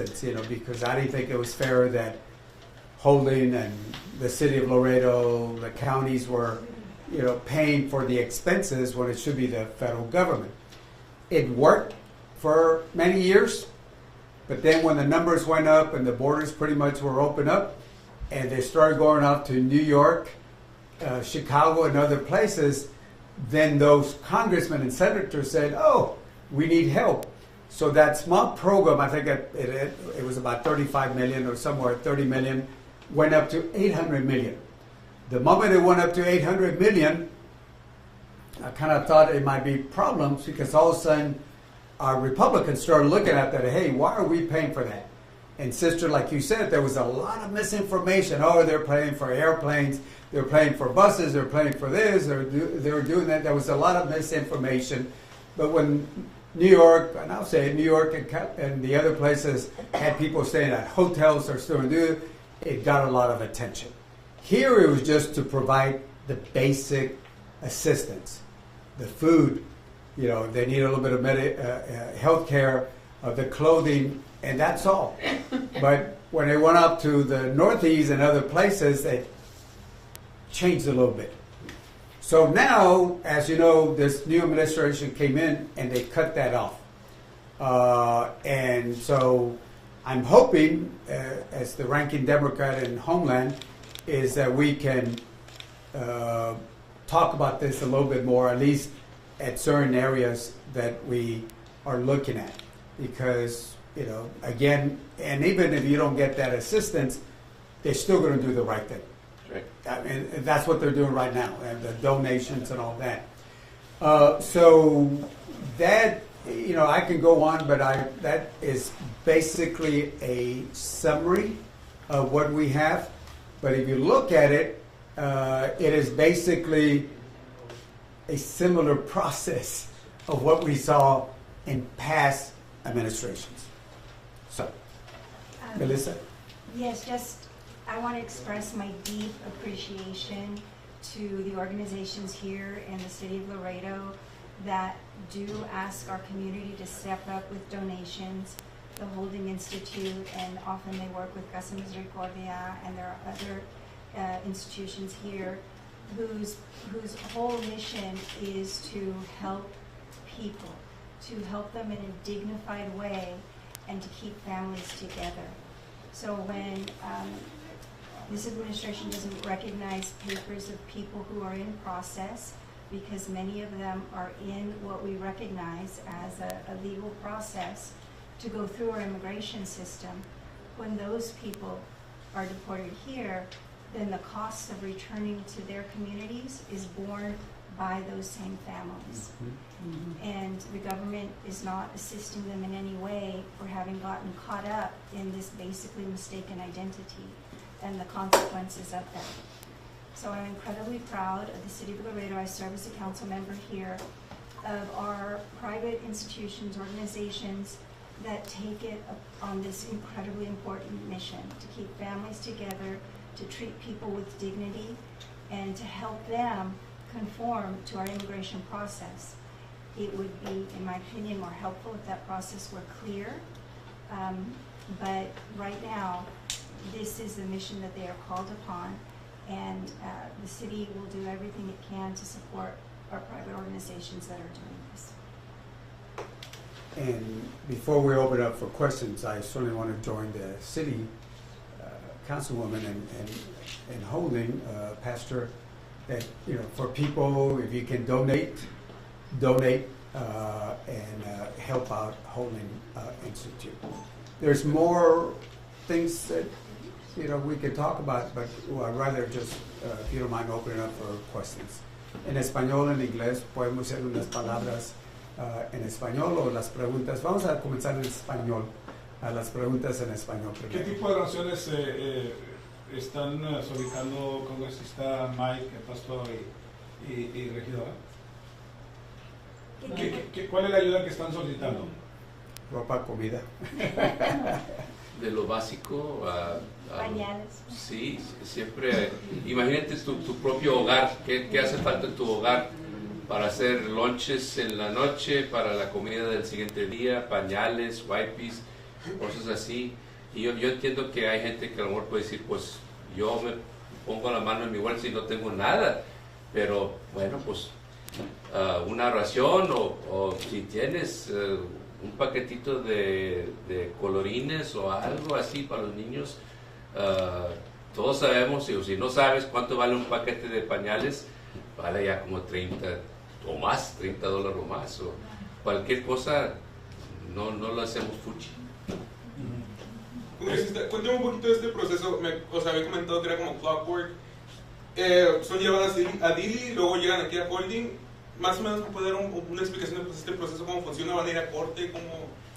assistance, because I didn't think it was fair that Holding and the city of Laredo, the counties were, paying for the expenses when it should be the federal government. It worked for many years, but then when the numbers went up and the borders pretty much were open up, and they started going out to New York, Chicago, and other places, then those congressmen and senators said, "Oh, we need help." So that small program, I think it was about 35 million or somewhere 30 million, went up to 800 million. The moment it went up to 800 million, I kind of thought it might be problems, because all of a sudden our Republicans started looking at that. Hey, why are we paying for that? And sister, like you said, there was a lot of misinformation. Oh, they're paying for airplanes, they're paying for buses, they're paying for this, they're doing that. There was a lot of misinformation. But when New York, and I'll say New York and the other places had people staying at hotels or doing it got a lot of attention. Here it was just to provide the basic assistance, the food, they need a little bit of health care, the clothing, and that's all. But when they went up to the Northeast and other places, they changed a little bit. So now, as you know, this new administration came in and they cut that off. And so I'm hoping, as the ranking Democrat in Homeland, is that we can talk about this a little bit more, at least at certain areas that we are looking at. Because, again, and even if you don't get that assistance, they're still going to do the right thing. Right. And that's what they're doing right now, and the donations and all that. So that, I can go on, but that is basically a summary of what we have. But if you look at it, it is basically a similar process of what we saw in past administrations. So, Melissa? Yes, I want to express my deep appreciation to the organizations here in the city of Laredo that do ask our community to step up with donations. The Holding Institute, and often they work with Casa Misericordia, and there are other institutions here whose whole mission is to help people, to help them in a dignified way, and to keep families together. So when this administration doesn't recognize papers of people who are in process, because many of them are in what we recognize as a legal process to go through our immigration system, when those people are deported here, then the cost of returning to their communities is borne by those same families. Mm-hmm. And the government is not assisting them in any way for having gotten caught up in this basically mistaken identity and the consequences of that. So I'm incredibly proud of the City of Laredo. I serve as a council member here, of our private institutions, organizations that take it on this incredibly important mission to keep families together, to treat people with dignity, and to help them conform to our immigration process. It would be, in my opinion, more helpful if that process were clear. But right now, this is the mission that they are called upon, and the city will do everything it can to support our private organizations that are doing this. And before we open up for questions, I certainly want to join the city councilwoman and Holding, Pastor, that, for people, if you can donate, and help out Holding Institute. There's more things that, we could talk about, but I'd rather just, if you don't mind, opening up for questions. En español, en inglés, podemos hacer unas palabras en español o las preguntas. Vamos a comenzar en español, a las preguntas en español primero. ¿Qué tipo de donaciones están solicitando congresista Mike, pastor y regidora? ¿Cuál es la ayuda que están solicitando? Ropa, comida. De lo básico a pañales. Sí, siempre. Imagínate tu propio hogar. ¿Qué hace falta en tu hogar para hacer lunches en la noche, para la comida del siguiente día, pañales, wipes, cosas así. Y yo entiendo que hay gente que a lo mejor puede decir, pues yo me pongo la mano en mi bolsa y no tengo nada, pero bueno, pues una ración o si tienes un paquetito de colorines o algo así para los niños. Todos sabemos, y si no sabes cuánto vale un paquete de pañales, vale ya como 30 o más, $30 o más, o cualquier cosa, no lo hacemos fuchi. Cuéntame un poquito de este proceso. Os había comentado que era como clockwork. Son llevadas a Dilley, luego llegan aquí a Holding. Más o menos, ¿me puede dar una explicación de este proceso? ¿Cómo funciona? ¿Van a ir a corte?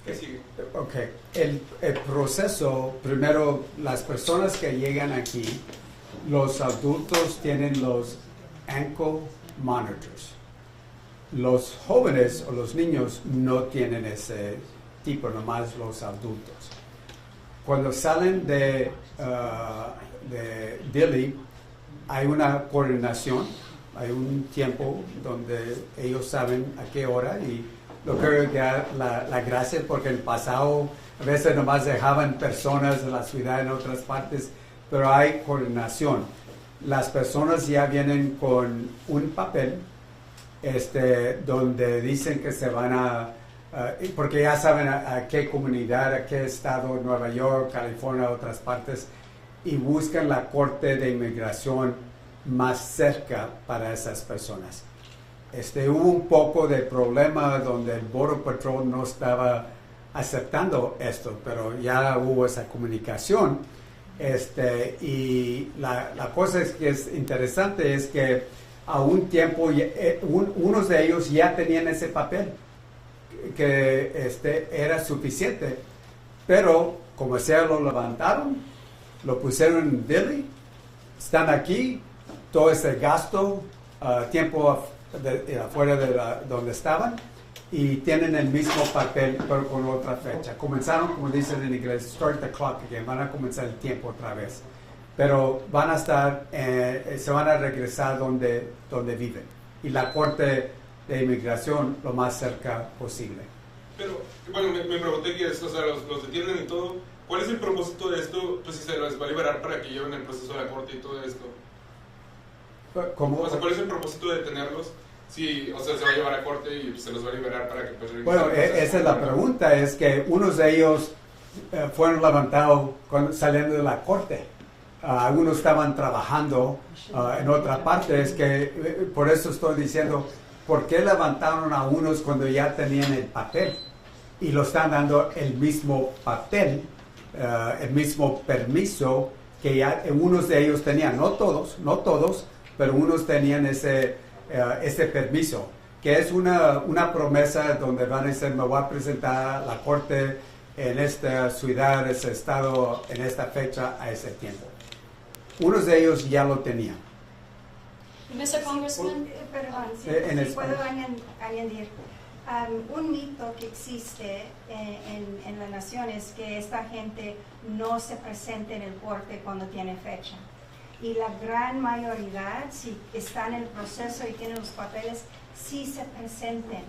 ¿Qué sigue? Ok, el proceso, primero, las personas que llegan aquí, los adultos tienen los ankle monitors. Los jóvenes o los niños no tienen ese tipo, nomás los adultos. Cuando salen de Dilley, hay una coordinación, hay un tiempo donde ellos saben a qué hora, y lo quiero dar la gracia porque en el pasado a veces nomás dejaban personas de la ciudad en otras partes, pero hay coordinación. Las personas ya vienen con un papel donde dicen que se van porque ya saben a qué comunidad, a qué estado, Nueva York, California, otras partes, y buscan la corte de inmigración más cerca para esas personas. Hubo un poco de problema donde el Border Patrol no estaba aceptando esto, pero ya hubo esa comunicación. Y la cosa que es interesante es que a un tiempo unos de ellos ya tenían ese papel que era suficiente, pero como sea lo levantaron, lo pusieron en Dilley, están aquí, todo ese gasto, tiempo afuera de donde estaban, y tienen el mismo papel pero con otra fecha. Comenzaron, como dicen en inglés, start the clock again, van a comenzar el tiempo otra vez, pero van a estar, se van a regresar donde viven, y la corte de inmigración lo más cerca posible. Pero, bueno, me pregunté que esto, o sea, los detienen y todo. ¿Cuál es el propósito de esto? Pues si se les va a liberar para que lleven el proceso de la corte y todo esto. ¿Cómo? O sea, ¿cuál es el propósito de detenerlos? Si, o sea, se va a llevar a corte y se los va a liberar para que pues... Bueno, esa es la pregunta, es que unos de ellos fueron levantados saliendo de la corte. Algunos estaban trabajando en otra parte, es que por eso estoy diciendo, ¿por qué levantaron a unos cuando ya tenían el papel? Y lo están dando el mismo papel, el mismo permiso que ya unos de ellos tenían, no todos, pero unos tenían ese permiso, que es una promesa donde van a decir, me voy a presentar a la corte en esta ciudad, ese estado, en esta fecha, a ese tiempo. Unos de ellos ya lo tenían. Mr. Congressman, perdón, si puedo añadir. Un mito que existe en la nación es que esta gente no se presenta en el corte cuando tiene fecha. Y la gran mayoría, si están en el proceso y tienen los papeles, sí se presenten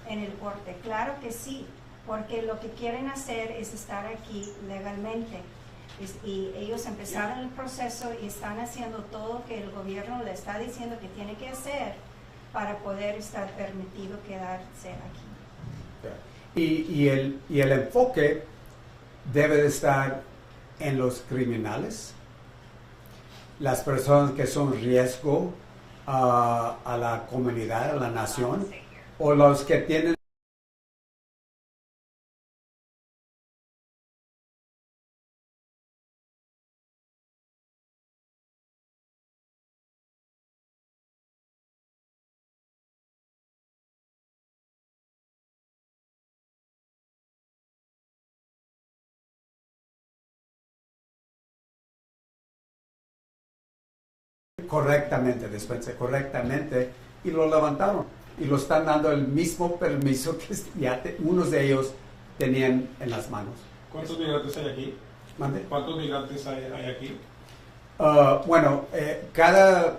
en el corte. Claro que sí, porque lo que quieren hacer es estar aquí legalmente. Y ellos empezaron el proceso y están haciendo todo que el gobierno le está diciendo que tiene que hacer para poder estar permitido quedarse aquí. Y el enfoque debe de estar en los criminales, las personas que son riesgo a la comunidad, a la nación, o los que tienen correctamente, y lo levantaron y lo están dando el mismo permiso que ya unos de ellos tenían en las manos. ¿Cuántos migrantes hay aquí? ¿Mande? ¿Cuántos migrantes hay aquí? Bueno,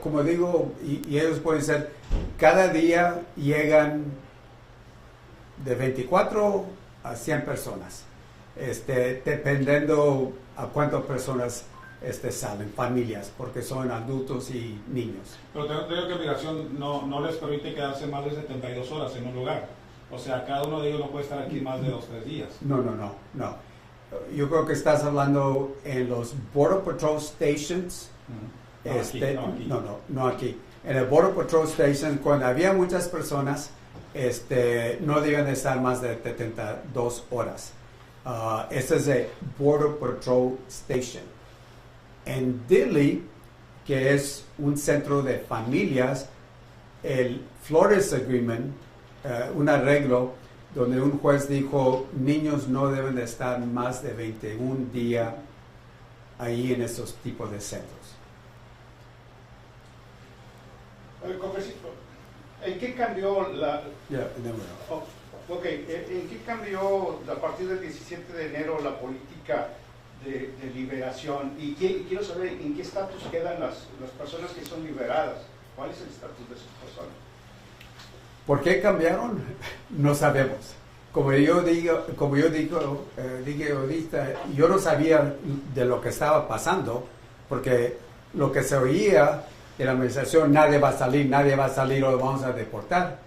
como digo, y ellos pueden ser, cada día llegan de 24 a 100 personas. dependiendo a cuántas personas salen, familias, porque son adultos y niños. Pero tengo que migración no les permite quedarse más de 72 horas en un lugar. O sea, cada uno de ellos no puede estar aquí más de 2 o 3 días. No. Yo creo que estás hablando en los Border Patrol Stations. No aquí. En el Border Patrol Station, cuando había muchas personas, no deben estar más de 72 horas. Este es el Border Patrol Station. En Dilley, que es un centro de familias, el Flores Agreement, un arreglo donde un juez dijo niños no deben de estar más de 21 días ahí en esos tipos de centros. Congresista, ¿en qué cambió la... Yeah, and then we're off. ¿En qué cambió a partir del 17 de enero la política de liberación? Y quiero saber en qué estatus quedan las personas que son liberadas. ¿Cuál es el estatus de esas personas? ¿Por qué cambiaron? No sabemos. Como yo dije ahorita, yo no sabía de lo que estaba pasando, porque lo que se oía de la administración, nadie va a salir o lo vamos a deportar.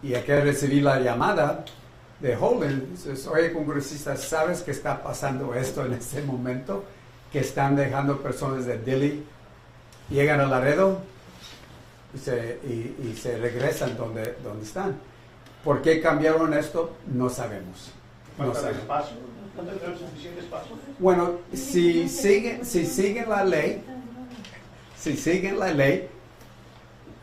Y hay que recibir la llamada de Holden, dices, oye, congresista, ¿sabes que está pasando esto en este momento? Que están dejando personas de Dilley, llegan a Laredo y se regresan donde están. ¿Por qué cambiaron esto? No sabemos. ¿Falta de espacio? ¿No tendrán suficiente espacio? Bueno, si siguen la ley,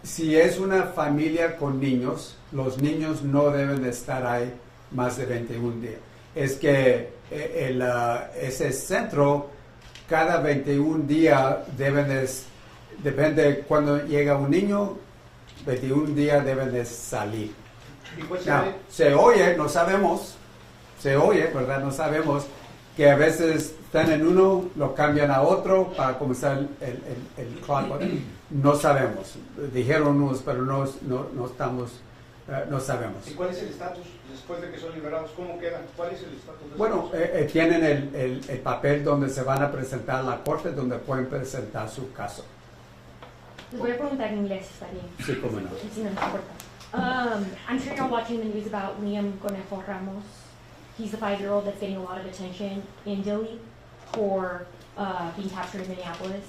si es una familia con niños, los niños no deben de estar ahí más de 21 días. Es que ese centro, cada 21 días depende de cuando llega un niño, 21 días deben de salir. Se oye, no sabemos, ¿verdad? No sabemos que a veces están en uno, lo cambian a otro para comenzar el clock. No sabemos. Dijeron unos, pero no sabemos. ¿Y cuál es el estatus después de que son liberados? ¿Cómo quedan? ¿Cuál es el estatus? Bueno, tienen el papel donde se van a presentar a la corte, donde pueden presentar su caso. Les voy a preguntar en inglés, ¿está bien? Sí, cómo no. Si no importa. I'm sure you're watching the news about Liam Conejo Ramos. He's the 5-year-old that's getting a lot of attention in Dilley for being captured in Minneapolis.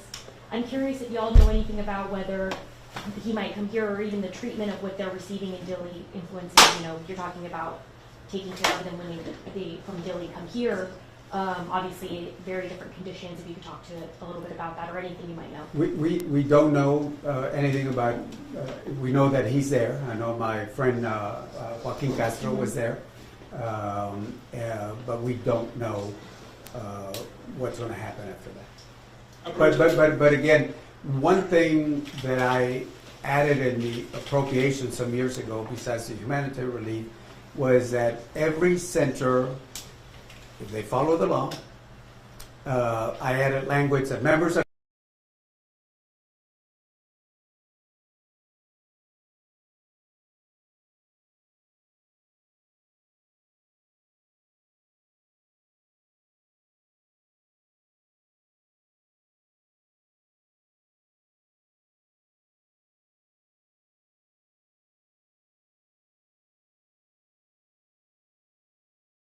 I'm curious if y'all know anything about whether he might come here, or even the treatment of what they're receiving in Dilley influences. You're talking about taking care of them when they from Dilley come here. Obviously, very different conditions. If you could talk to a little bit about that, or anything you might know. We don't know anything about. We know that he's there. I know my friend Joaquin Castro was there, but we don't know what's going to happen after that. But again, one thing that I added in the appropriation some years ago, besides the humanitarian relief, was that every center, if they follow the law, I added language that members of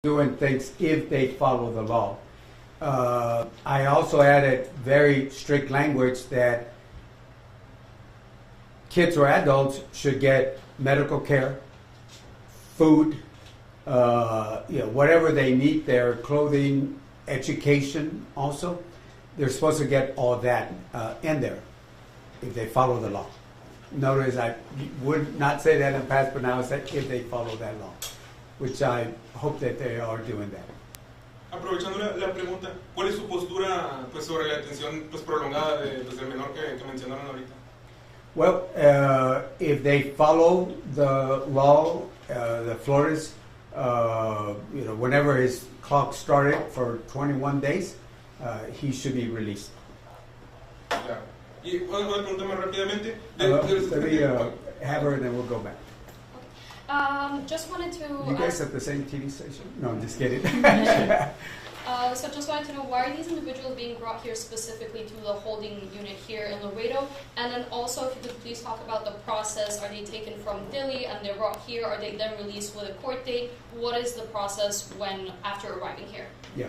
doing things if they follow the law. I also added very strict language that kids or adults should get medical care, food, whatever they need, their clothing, education also. They're supposed to get all that in there if they follow the law. Notice I would not say that in the past, but now it's that if they follow that law, which I hope that they are doing that. Aprovechando la pregunta, ¿cuál es su postura pues, sobre la detención pues, prolongada del menor que mencionaron ahorita? Well, if they follow the law, the Flores, whenever his clock started for 21 days, he should be released. Claro. Y una pregunta más rápidamente. Let me have her and then we'll go back. Just wanted to. You guys at the same TV station? No, I'm just kidding. So just wanted to know, why are these individuals being brought here specifically to the holding unit here in Laredo? And then also, if you could please talk about the process. Are they taken from Dilley and they're brought here? Are they then released with a court date? What is the process after arriving here? Yeah.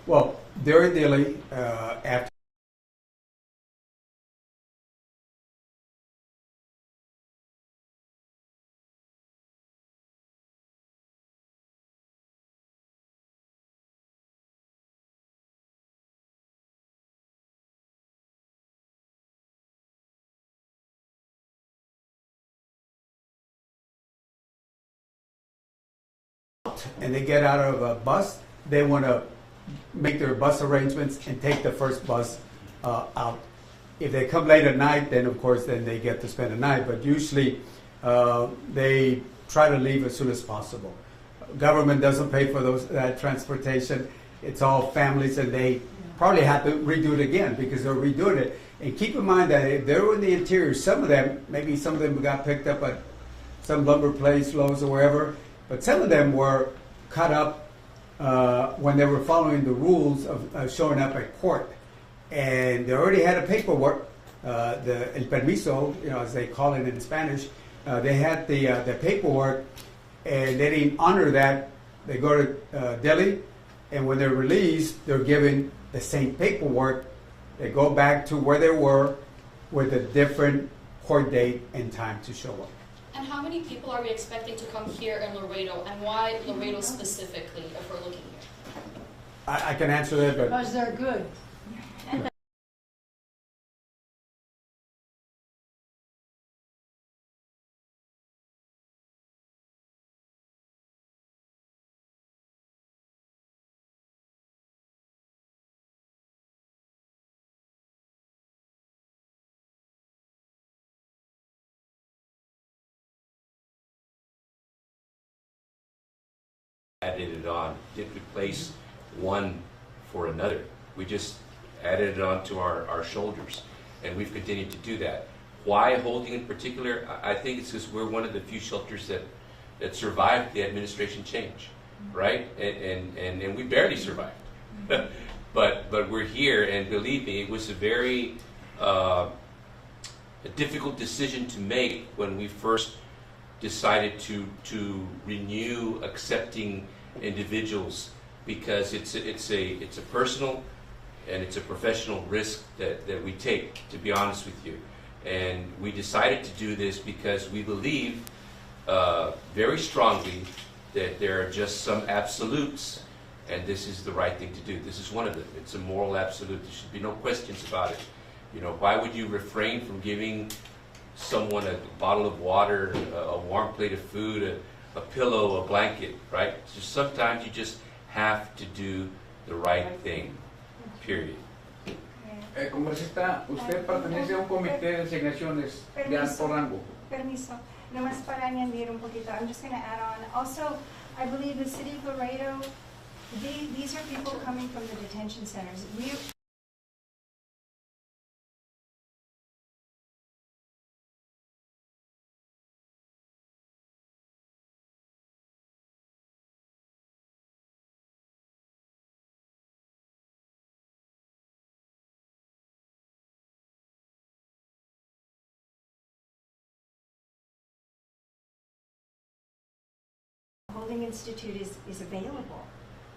Well, they're in Dilley after. And they get out of a bus, they want to make their bus arrangements and take the first bus out. If they come late at night, then of course then they get to spend the night, but usually they try to leave as soon as possible. Government doesn't pay for that transportation. It's all families, and they probably have to redo it again because they're redoing it. And keep in mind that if they're in the interior, maybe some of them got picked up at some lumber place, Lowe's or wherever, but some of them were cut up when they were following the rules of showing up at court. And they already had a paperwork, el permiso, as they call it in Spanish. They had the paperwork, and they didn't honor that. They go to Dilley, and when they're released, they're given the same paperwork. They go back to where they were with a different court date and time to show up. And how many people are we expecting to come here in Laredo, and why Laredo specifically, if we're looking here? I can answer that, but Because they're good. Added it on, didn't replace one for another. We just added it onto our shoulders, and we've continued to do that. Why holding in particular? I think it's because we're one of the few shelters that survived the administration change, right? And we barely survived, but we're here, and believe me, it was a very a difficult decision to make when we first decided to renew accepting individuals, because it's a personal and it's a professional risk that we take, to be honest with you. And we decided to do this because we believe very strongly that there are just some absolutes, and this is the right thing to do. This is one of them. It's a moral absolute. There should be no questions about it. Why would you refrain from giving someone a bottle of water, a warm plate of food, a pillow, a blanket, right? So sometimes you just have to do the right thing, period. Congresista, usted pertenece a un comité de designaciones de alto rango. Permiso. Nomás para añadir un poquito, I'm just going to add on. Also, I believe the city of Laredo, these are people coming from the detention centers. Holding Institute is available,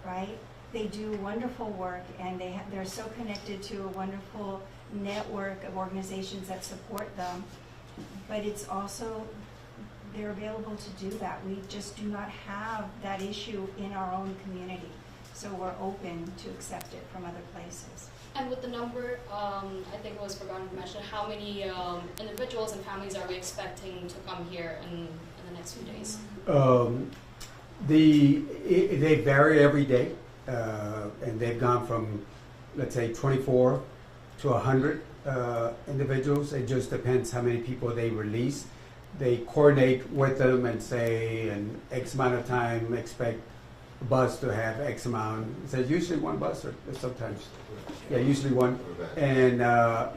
right? They do wonderful work, and they're so connected to a wonderful network of organizations that support them. But it's also, they're available to do that. We just do not have that issue in our own community, so we're open to accept it from other places. And with the number, I think it was forgotten to mention, how many individuals and families are we expecting to come here in the next few days? They vary every day, and they've gone from, let's say, 24 to 100 individuals. It just depends how many people they release. They coordinate with them and say, in X amount of time, expect a bus to have X amount. So usually one bus, or sometimes, usually one, and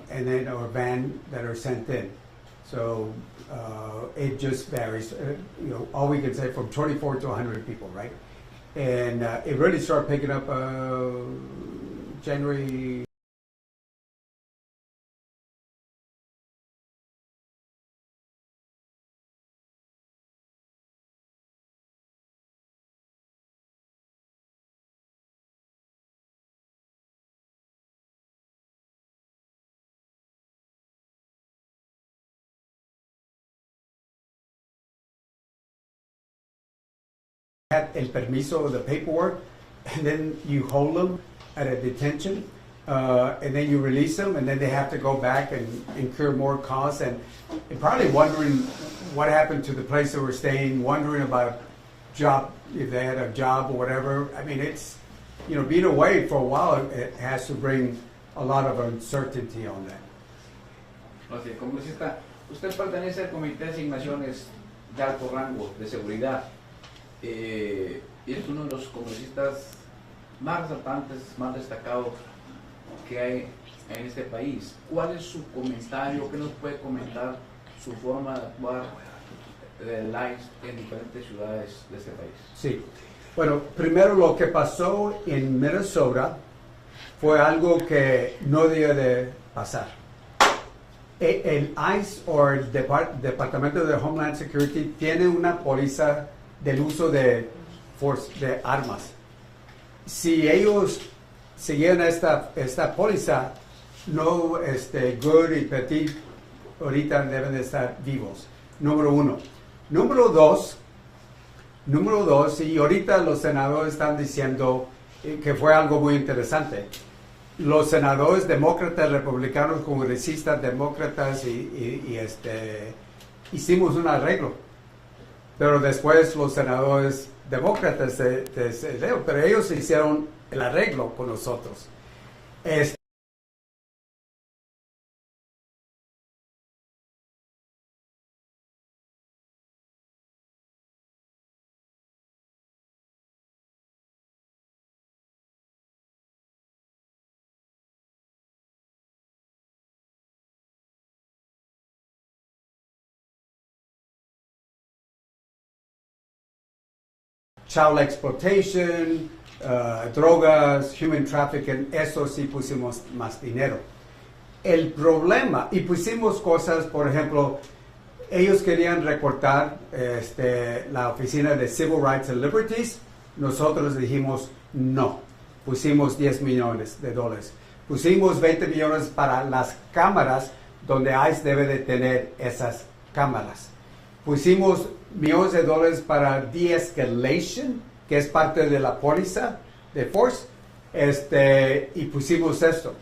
then or van that are sent in. So it just varies. All we can say from 24 to 100 people, right? And it really started picking up January. Had el permiso, the paperwork, and then you hold them at a detention, and then you release them, and then they have to go back and incur more costs, and probably wondering what happened to the place they were staying, wondering about job, if they had a job or whatever. I mean, it's, you know, being away for a while, it has to bring a lot of uncertainty on that. Okay, congresista, usted pertenece al Comité de Asignaciones de Alto Rango de Seguridad. Es uno de los congresistas más resaltantes, más destacados que hay en este país. ¿Cuál es su comentario? ¿Qué nos puede comentar su forma de actuar del ICE en diferentes ciudades de este país? Sí. Bueno, primero lo que pasó en Minnesota fue algo que no debe de pasar. El ICE o el Departamento de Homeland Security tiene una póliza del uso de armas. Si ellos siguieran esta póliza, no Good y Petit ahorita deben de estar vivos. Número uno. Número dos, y ahorita los senadores están diciendo que fue algo muy interesante. Los senadores demócratas, republicanos, congresistas, demócratas hicimos un arreglo. Pero después los senadores demócratas, pero ellos hicieron el arreglo con nosotros. Child exploitation, drogas, human trafficking, eso sí pusimos más dinero. El problema, y pusimos cosas, por ejemplo, ellos querían recortar la oficina de Civil Rights and Liberties, nosotros dijimos no, pusimos $10 millones. Pusimos 20 millones para las cámaras donde ICE debe de tener esas cámaras. Pusimos $millones para de-escalation, que es parte de la póliza de Force, y pusimos esto.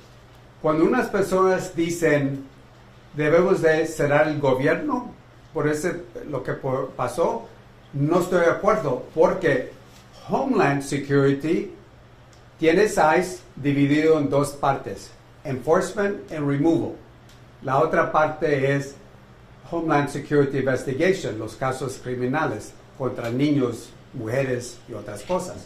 Cuando unas personas dicen debemos de cerrar el gobierno por lo que pasó, no estoy de acuerdo, porque Homeland Security tiene ICE dividido en dos partes, enforcement and removal. La otra parte es Homeland Security Investigation, los casos criminales contra niños, mujeres y otras cosas.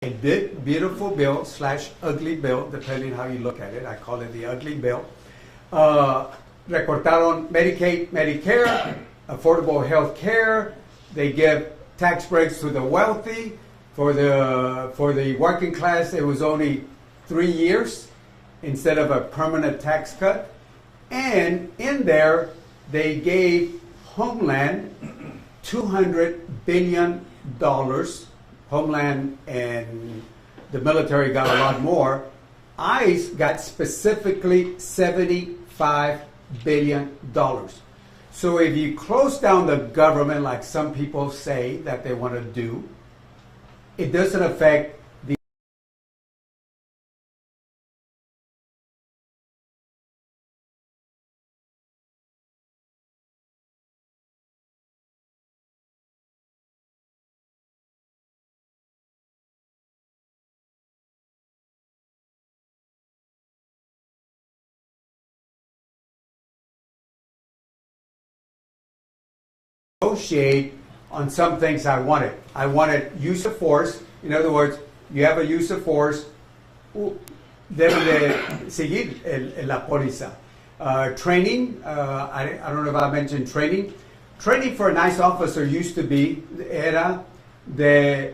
A beautiful bill / ugly bill, depending how you look at it. I call it the ugly bill. Recortaron Medicaid, Medicare, affordable health care. They give tax breaks to the wealthy. For the working class, it was only 3 years instead of a permanent tax cut. And in there, they gave Homeland $200 billion. Homeland and the military got a lot more. ICE got specifically $75 billion. So if you close down the government, like some people say that they want to do, it doesn't affect negotiate on some things I wanted. I wanted use of force. In other words, you have a use of force, deben de seguir la póliza. Training, I don't know if I mentioned training. Training for a nice officer used to be, era de